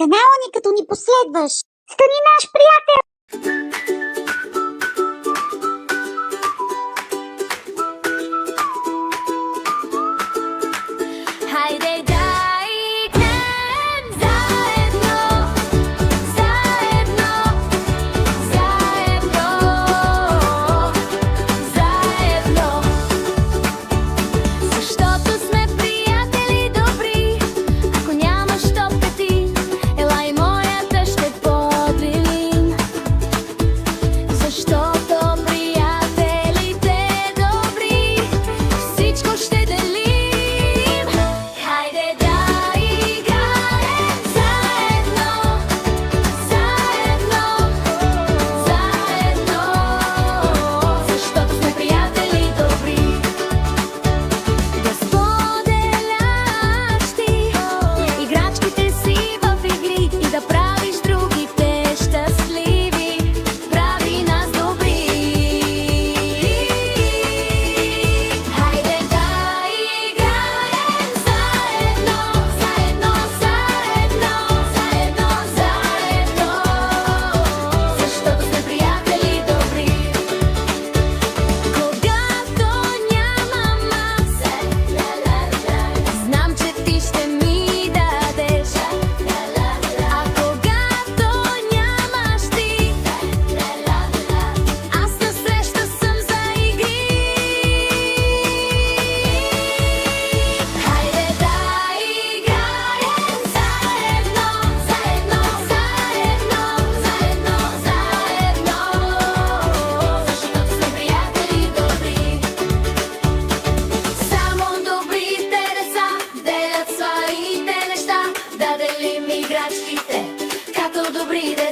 канала ни, като ни последваш. Стани наш приятел! Хайде да играем заедно, заедно, заедно, заедно. Защото сме приятели добри. Ако нямаш топкати, елай моята ще поделим. Защото приятелите добри, всичко ще делим. Хайде да играем заедно, заедно, заедно. Защото сме приятели добри. Да споделяш ти играчките си в игри и да правиш другите щастливи, прави нас добри. Хайде да играем заедно, заедно, заедно, заедно, заедно. Защото сме приятели добри. Когато нямам аз, знам, че ти ще ми дадеш. А когато нямаш ти, аз насреща съм за игри. Хайде да играем заедно, заедно, заедно, заедно, заедно. Защото сме приятели добри. Само добрите деца делят своите неща, да делим играчките, като добри деца.